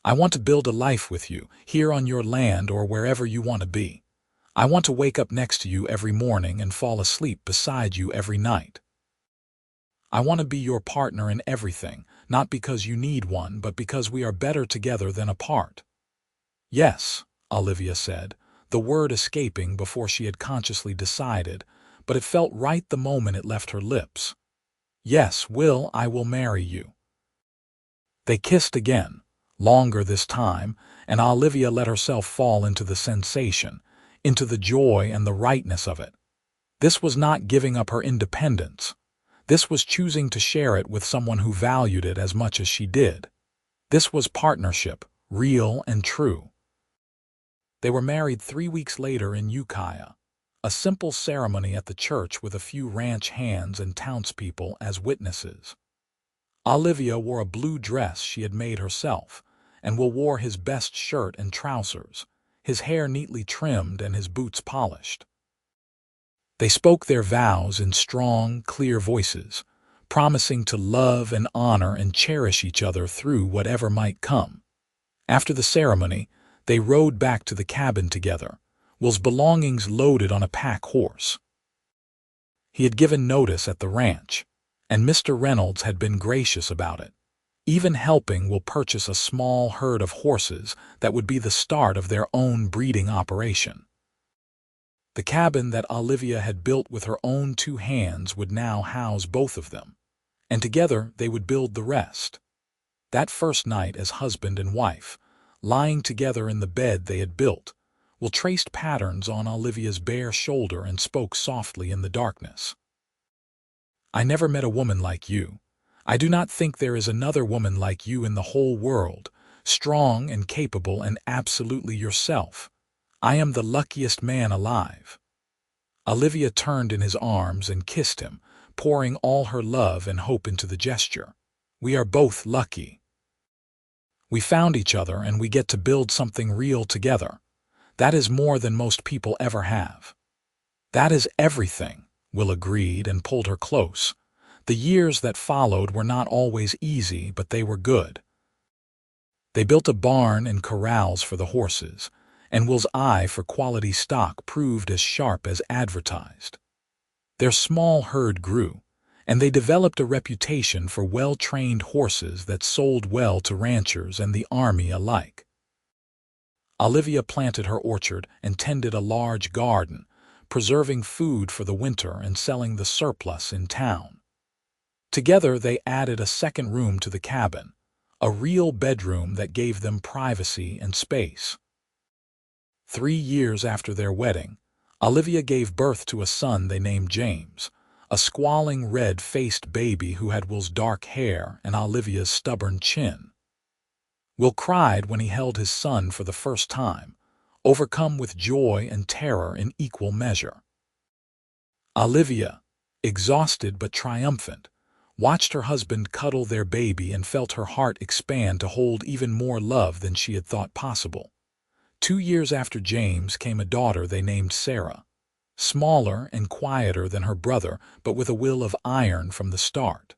I want to build a life with you, here on your land or wherever you want to be. I want to wake up next to you every morning and fall asleep beside you every night. I want to be your partner in everything, not because you need one, but because we are better together than apart." "Yes," Olivia said, the word escaping before she had consciously decided, but it felt right the moment it left her lips. "Yes, Will, I will marry you." They kissed again, longer this time, and Olivia let herself fall into the sensation, into the joy and the rightness of it. This was not giving up her independence. This was choosing to share it with someone who valued it as much as she did. This was partnership, real and true. They were married 3 weeks later in Ukiah, a simple ceremony at the church with a few ranch hands and townspeople as witnesses. Olivia wore a blue dress she had made herself, and Will wore his best shirt and trousers, his hair neatly trimmed and his boots polished. They spoke their vows in strong, clear voices, promising to love and honor and cherish each other through whatever might come. After the ceremony, they rode back to the cabin together, Will's belongings loaded on a pack horse. He had given notice at the ranch, and Mr. Reynolds had been gracious about it, even helping Will purchase a small herd of horses that would be the start of their own breeding operation. The cabin that Olivia had built with her own 2 hands would now house both of them, and together they would build the rest. That first night as husband and wife, lying together in the bed they had built, Will traced patterns on Olivia's bare shoulder and spoke softly in the darkness. "I never met a woman like you. I do not think there is another woman like you in the whole world, strong and capable and absolutely yourself. I am the luckiest man alive." Olivia turned in his arms and kissed him, pouring all her love and hope into the gesture. "We are both lucky. We found each other and we get to build something real together. That is more than most people ever have." "That is everything," Will agreed and pulled her close. The years that followed were not always easy, but they were good. They built a barn and corrals for the horses, and Will's eye for quality stock proved as sharp as advertised. Their small herd grew, and they developed a reputation for well-trained horses that sold well to ranchers and the army alike. Olivia planted her orchard and tended a large garden, preserving food for the winter and selling the surplus in town. Together they added a second room to the cabin, a real bedroom that gave them privacy and space. 3 years after their wedding, Olivia gave birth to a son they named James, a squalling red-faced baby who had Will's dark hair and Olivia's stubborn chin. Will cried when he held his son for the first time, overcome with joy and terror in equal measure. Olivia, exhausted but triumphant, watched her husband cuddle their baby and felt her heart expand to hold even more love than she had thought possible. 2 years after James came a daughter they named Sarah, smaller and quieter than her brother, but with a will of iron from the start.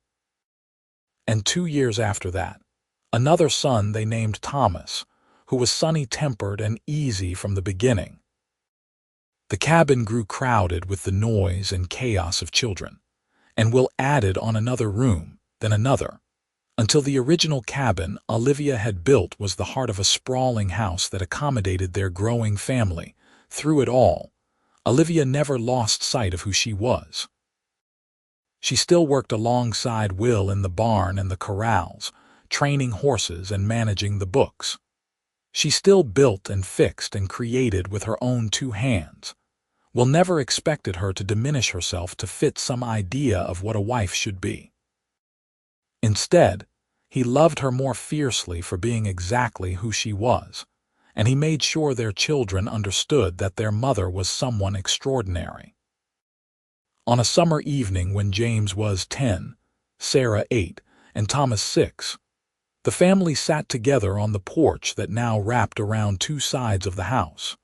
And 2 years after that, another son they named Thomas, who was sunny-tempered and easy from the beginning. The cabin grew crowded with the noise and chaos of children, and Will added on another room, then another, until the original cabin Olivia had built was the heart of a sprawling house that accommodated their growing family. Through it all, Olivia never lost sight of who she was. She still worked alongside Will in the barn and the corrals, training horses and managing the books. She still built and fixed and created with her own 2 hands. Will never expected her to diminish herself to fit some idea of what a wife should be. Instead, he loved her more fiercely for being exactly who she was, and he made sure their children understood that their mother was someone extraordinary. On a summer evening when James was 10, Sarah 8, and Thomas 6, the family sat together on the porch that now wrapped around 2 sides of the house.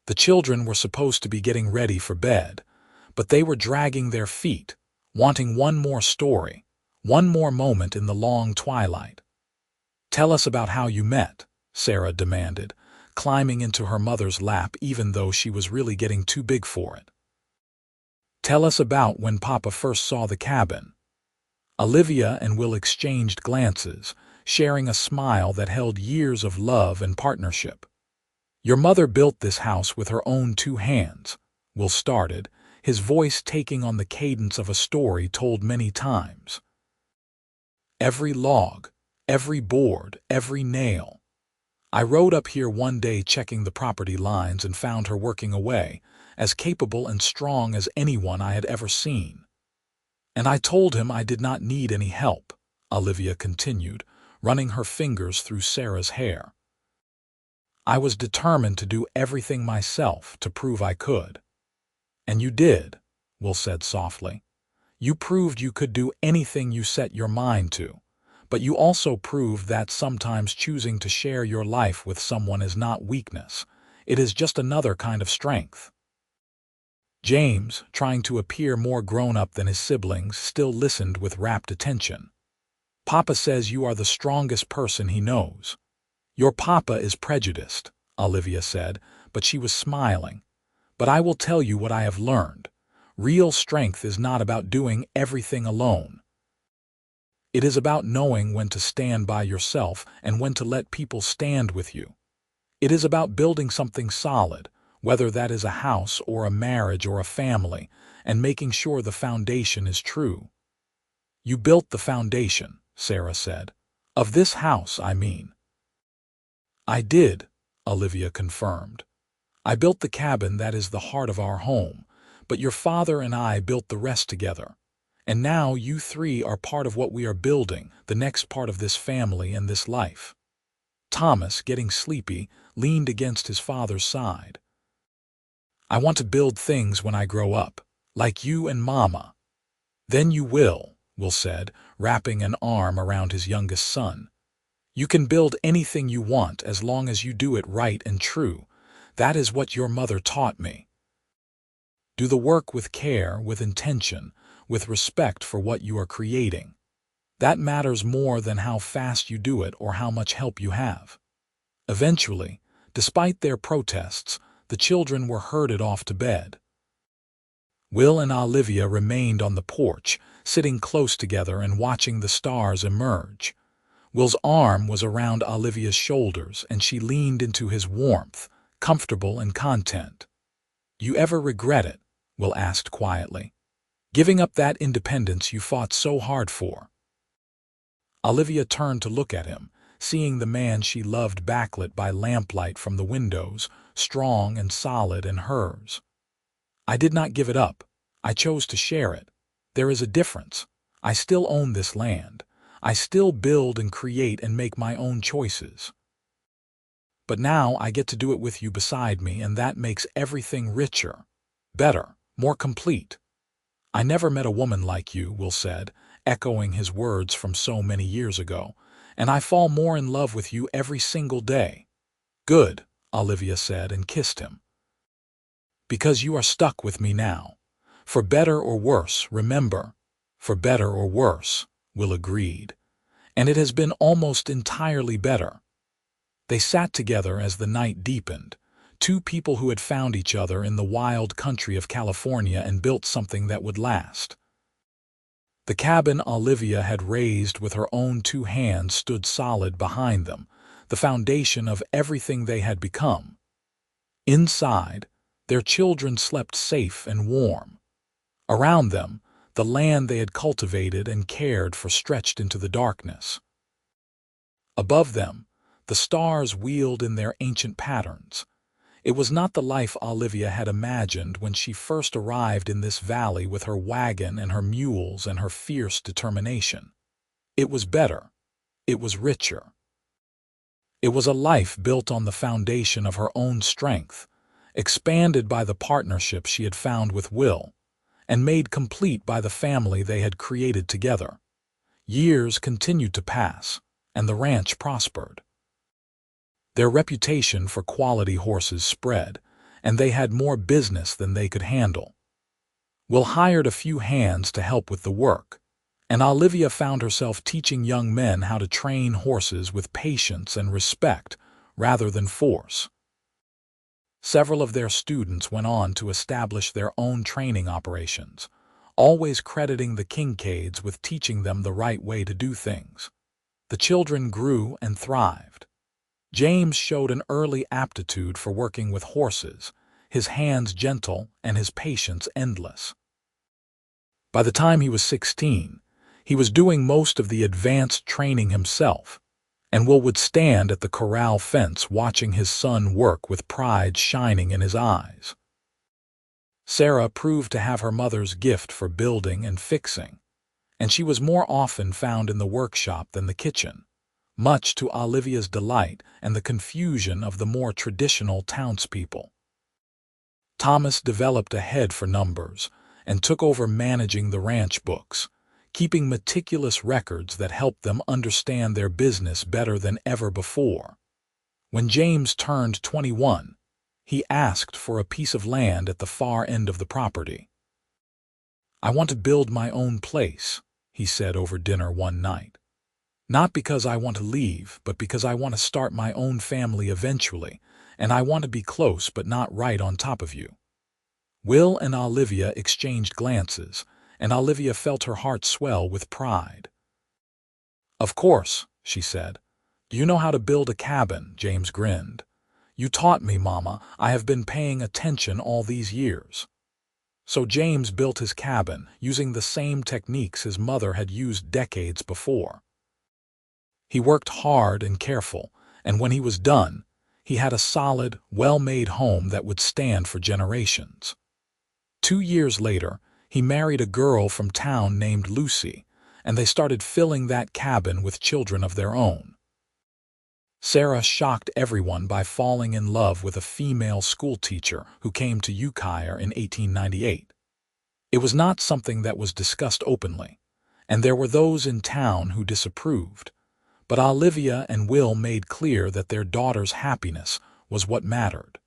The children were supposed to be getting ready for bed, but they were dragging their feet, wanting one more story, one more moment in the long twilight. "Tell us about how you met," Sarah demanded, climbing into her mother's lap even though she was really getting too big for it. "Tell us about when Papa first saw the cabin." Olivia and Will exchanged glances, sharing a smile that held years of love and partnership. "Your mother built this house with her own 2 hands," Will started, his voice taking on the cadence of a story told many times. "Every log, every board, every nail. I rode up here one day checking the property lines and found her working away, as capable and strong as anyone I had ever seen. And I told him I did not need any help," Olivia continued, running her fingers through Sarah's hair. "I was determined to do everything myself to prove I could." "And you did," Will said softly. "You proved you could do anything you set your mind to, but you also proved that sometimes choosing to share your life with someone is not weakness, it is just another kind of strength." James, trying to appear more grown-up than his siblings, still listened with rapt attention. "Papa says you are the strongest person he knows." "Your papa is prejudiced," Olivia said, but she was smiling. "But I will tell you what I have learned. Real strength is not about doing everything alone. It is about knowing when to stand by yourself and when to let people stand with you. It is about building something solid, whether that is a house or a marriage or a family, and making sure the foundation is true." "You built the foundation," Sarah said. "Of this house, I mean." "I did," Olivia confirmed. "I built the cabin that is the heart of our home, but your father and I built the rest together. And now you three are part of what we are building, the next part of this family and this life." Thomas, getting sleepy, leaned against his father's side. "I want to build things when I grow up, like you and Mama." "Then you will," Will said, wrapping an arm around his youngest son. "You can build anything you want as long as you do it right and true. That is what your mother taught me. Do the work with care, with intention, with respect for what you are creating. That matters more than how fast you do it or how much help you have." Eventually, despite their protests, the children were herded off to bed. Will and Olivia remained on the porch, sitting close together and watching the stars emerge. Will's arm was around Olivia's shoulders, and she leaned into his warmth, comfortable and content. "You ever regret it?" Will asked quietly. "Giving up that independence you fought so hard for?" Olivia turned to look at him, seeing the man she loved backlit by lamplight from the windows, strong and solid and hers. "I did not give it up. I chose to share it. There is a difference. I still own this land. I still build and create and make my own choices. But now I get to do it with you beside me, and that makes everything richer, better, more complete." "I never met a woman like you," Will said, echoing his words from so many years ago, "and I fall more in love with you every single day." "Good," Olivia said and kissed him. "Because you are stuck with me now. For better or worse, remember." "For better or worse," Will agreed. "And it has been almost entirely better." They sat together as the night deepened, two people who had found each other in the wild country of California and built something that would last. The cabin Olivia had raised with her own two hands stood solid behind them, the foundation of everything they had become. Inside, their children slept safe and warm. Around them, the land they had cultivated and cared for stretched into the darkness. Above them, the stars wheeled in their ancient patterns. It was not the life Olivia had imagined when she first arrived in this valley with her wagon and her mules and her fierce determination. It was better. It was richer. It was a life built on the foundation of her own strength, expanded by the partnership she had found with Will, and made complete by the family they had created together. Years continued to pass, and the ranch prospered. Their reputation for quality horses spread, and they had more business than they could handle. Will hired a few hands to help with the work, and Olivia found herself teaching young men how to train horses with patience and respect rather than force. Several of their students went on to establish their own training operations, always crediting the Kincaids with teaching them the right way to do things. The children grew and thrived. James showed an early aptitude for working with horses, his hands gentle and his patience endless. By the time he was 16, he was doing most of the advanced training himself, and Will would stand at the corral fence watching his son work with pride shining in his eyes. Sarah proved to have her mother's gift for building and fixing, and she was more often found in the workshop than the kitchen, much to Olivia's delight and the confusion of the more traditional townspeople. Thomas developed a head for numbers and took over managing the ranch books, keeping meticulous records that helped them understand their business better than ever before. When James turned 21, he asked for a piece of land at the far end of the property. "I want to build my own place," he said over dinner one night. "Not because I want to leave, but because I want to start my own family eventually, and I want to be close but not right on top of you." Will and Olivia exchanged glances, and Olivia felt her heart swell with pride. "Of course," she said. "Do you know how to build a cabin?" James grinned. "You taught me, Mama. I have been paying attention all these years." So James built his cabin using the same techniques his mother had used decades before. He worked hard and careful, and when he was done, he had a solid, well-made home that would stand for generations. 2 years later, He married a girl from town named Lucy, and they started filling that cabin with children of their own. Sarah shocked everyone by falling in love with a female schoolteacher who came to Ukiah in 1898. It was not something that was discussed openly, and there were those in town who disapproved, but Olivia and Will made clear that their daughter's happiness was what mattered.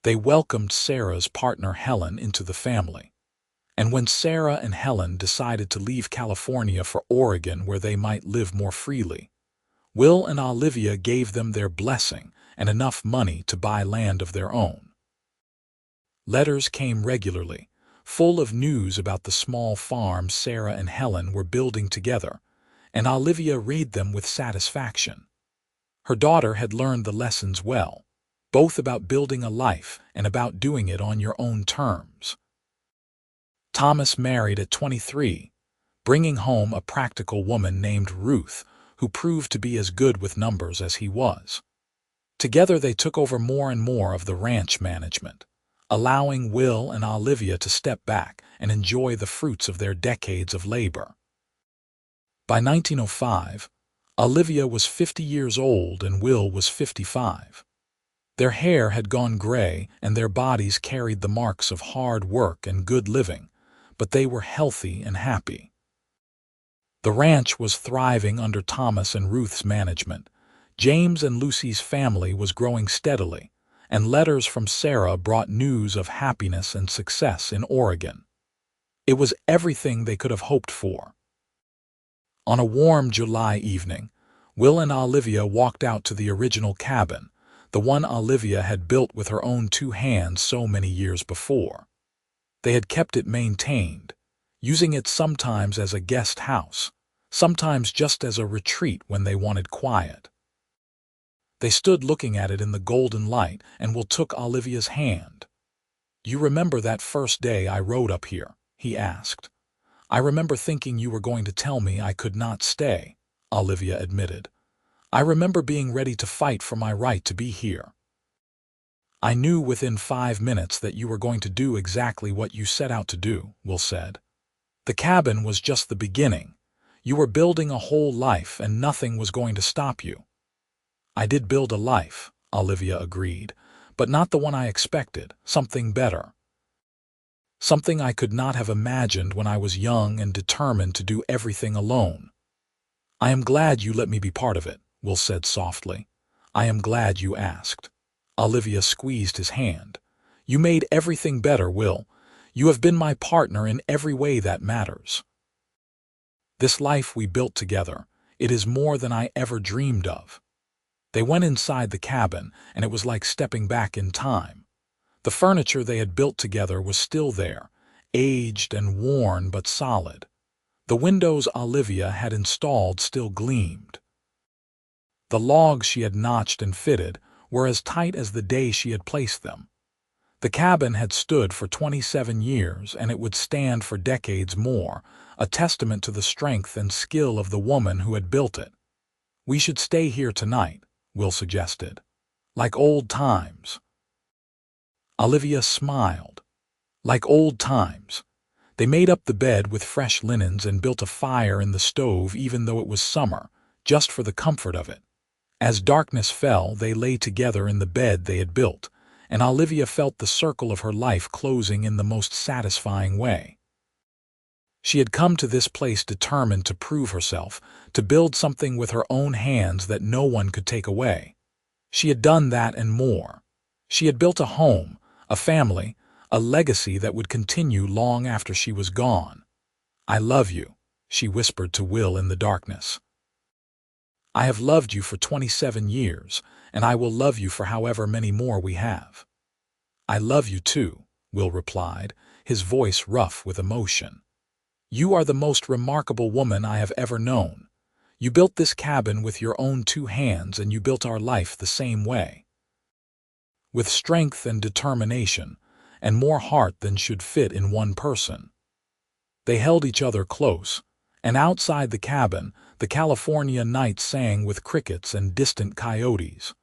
They welcomed Sarah's partner Helen into the family, and when Sarah and Helen decided to leave California for Oregon where they might live more freely, Will and Olivia gave them their blessing and enough money to buy land of their own. Letters came regularly, full of news about the small farm Sarah and Helen were building together, and Olivia read them with satisfaction. Her daughter had learned the lessons well, both about building a life and about doing it on your own terms. Thomas married at 23, bringing home a practical woman named Ruth, who proved to be as good with numbers as he was. Together they took over more and more of the ranch management, allowing Will and Olivia to step back and enjoy the fruits of their decades of labor. By 1905, Olivia was 50 years old and Will was 55. Their hair had gone gray and their bodies carried the marks of hard work and good living, but they were healthy and happy. The ranch was thriving under Thomas and Ruth's management. James and Lucy's family was growing steadily, and letters from Sarah brought news of happiness and success in Oregon. It was everything they could have hoped for. On a warm July evening, Will and Olivia walked out to the original cabin, the one Olivia had built with her own 2 hands so many years before. They had kept it maintained, using it sometimes as a guest house, sometimes just as a retreat when they wanted quiet. They stood looking at it in the golden light, and Will took Olivia's hand. "You remember that first day I rode up here?" he asked. "I remember thinking you were going to tell me I could not stay," Olivia admitted. "I remember being ready to fight for my right to be here." "I knew within 5 minutes that you were going to do exactly what you set out to do," Will said. "The cabin was just the beginning. You were building a whole life and nothing was going to stop you." "I did build a life," Olivia agreed, "but not the one I expected, something better. Something I could not have imagined when I was young and determined to do everything alone." "I am glad you let me be part of it," Will said softly. "I am glad you asked." Olivia squeezed his hand. "You made everything better, Will. You have been my partner in every way that matters. This life we built together, it is more than I ever dreamed of." They went inside the cabin, and it was like stepping back in time. The furniture they had built together was still there, aged and worn but solid. The windows Olivia had installed still gleamed. The logs she had notched and fitted were as tight as the day she had placed them. The cabin had stood for 27 years, and it would stand for decades more, a testament to the strength and skill of the woman who had built it. "We should stay here tonight," Will suggested. "Like old times." Olivia smiled. Like old times. They made up the bed with fresh linens and built a fire in the stove even though it was summer, just for the comfort of it. As darkness fell, they lay together in the bed they had built, and Olivia felt the circle of her life closing in the most satisfying way. She had come to this place determined to prove herself, to build something with her own hands that no one could take away. She had done that and more. She had built a home, a family, a legacy that would continue long after she was gone. "I love you," she whispered to Will in the darkness. "I have loved you for 27 years, and I will love you for however many more we have." "I love you too," Will replied, his voice rough with emotion. "You are the most remarkable woman I have ever known. You built this cabin with your own 2 hands, and you built our life the same way. With strength and determination, and more heart than should fit in one person." They held each other close, and outside the cabin, the California night sang with crickets and distant coyotes.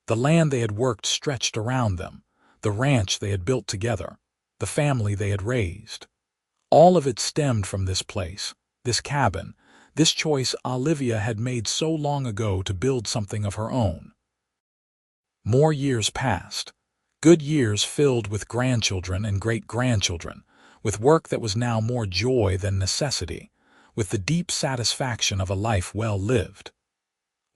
The land they had worked stretched around them, the ranch they had built together. the family they had raised. All of it stemmed from this place, this cabin, this choice Olivia had made so long ago to build something of her own. More years passed, good years filled with grandchildren and great-grandchildren, with work that was now more joy than necessity, with the deep satisfaction of a life well lived.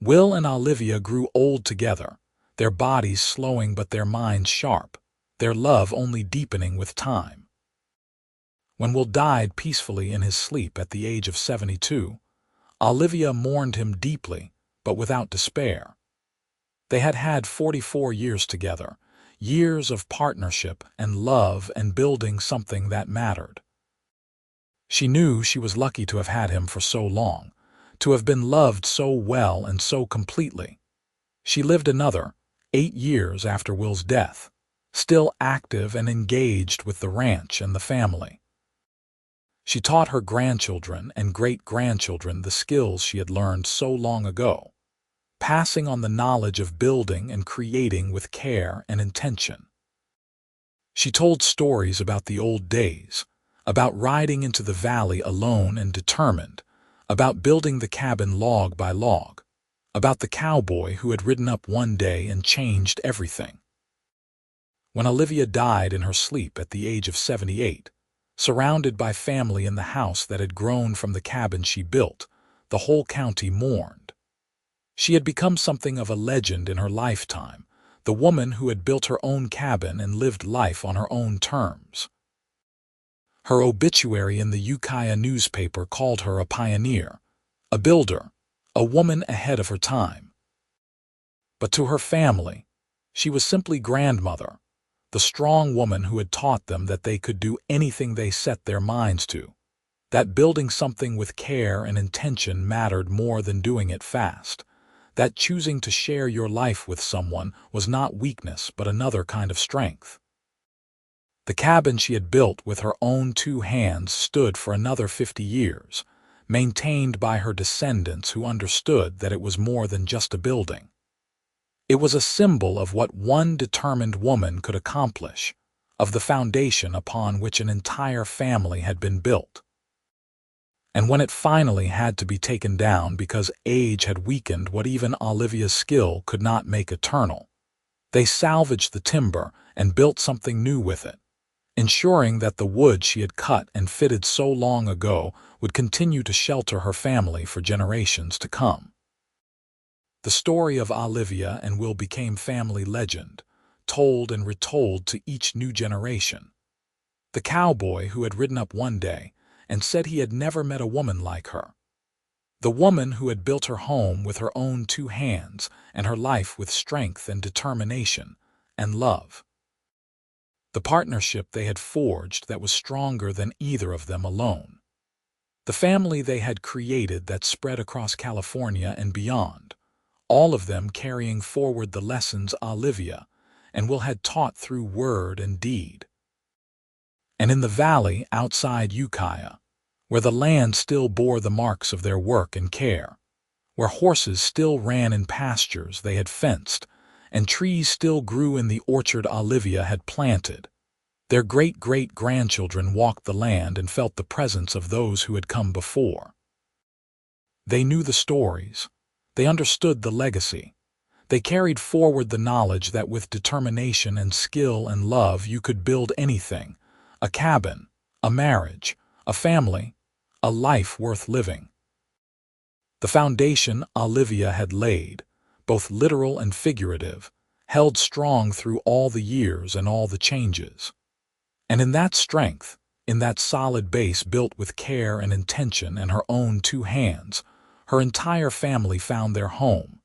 Will and Olivia grew old together, their bodies slowing but their minds sharp, their love only deepening with time. When Will died peacefully in his sleep at the age of 72, Olivia mourned him deeply, but without despair. They had had 44 years together, years of partnership and love and building something that mattered. She knew she was lucky to have had him for so long, to have been loved so well and so completely. She lived another 8 years after Will's death, still active and engaged with the ranch and the family. She taught her grandchildren and great-grandchildren the skills she had learned so long ago, passing on the knowledge of building and creating with care and intention. She told stories about the old days, about riding into the valley alone and determined, about building the cabin log by log, about the cowboy who had ridden up one day and changed everything. When Olivia died in her sleep at the age of 78, surrounded by family in the house that had grown from the cabin she built, the whole county mourned. She had become something of a legend in her lifetime, the woman who had built her own cabin and lived life on her own terms. Her obituary in the Ukiah newspaper called her a pioneer, a builder, a woman ahead of her time. But to her family, she was simply grandmother, the strong woman who had taught them that they could do anything they set their minds to, that building something with care and intention mattered more than doing it fast, that choosing to share your life with someone was not weakness but another kind of strength. The cabin she had built with her own 2 hands stood for another 50 years, maintained by her descendants who understood that it was more than just a building. It was a symbol of what one determined woman could accomplish, of the foundation upon which an entire family had been built. And when it finally had to be taken down because age had weakened what even Olivia's skill could not make eternal, they salvaged the timber and built something new with it, ensuring that the wood she had cut and fitted so long ago would continue to shelter her family for generations to come. The story of Olivia and Will became family legend, told and retold to each new generation. The cowboy who had ridden up one day and said he had never met a woman like her. The woman who had built her home with her own 2 hands and her life with strength and determination and love. The partnership they had forged that was stronger than either of them alone. The family they had created that spread across California and beyond, all of them carrying forward the lessons Olivia and Will had taught through word and deed. And in the valley outside Ukiah, where the land still bore the marks of their work and care, where horses still ran in pastures they had fenced, and trees still grew in the orchard Olivia had planted, their great-great-grandchildren walked the land and felt the presence of those who had come before. They knew the stories. They understood the legacy. They carried forward the knowledge that with determination and skill and love you could build anything, a cabin, a marriage, a family, a life worth living. The foundation Olivia had laid, both literal and figurative, held strong through all the years and all the changes. And in that strength, in that solid base built with care and intention and her own 2 hands, her entire family found their home,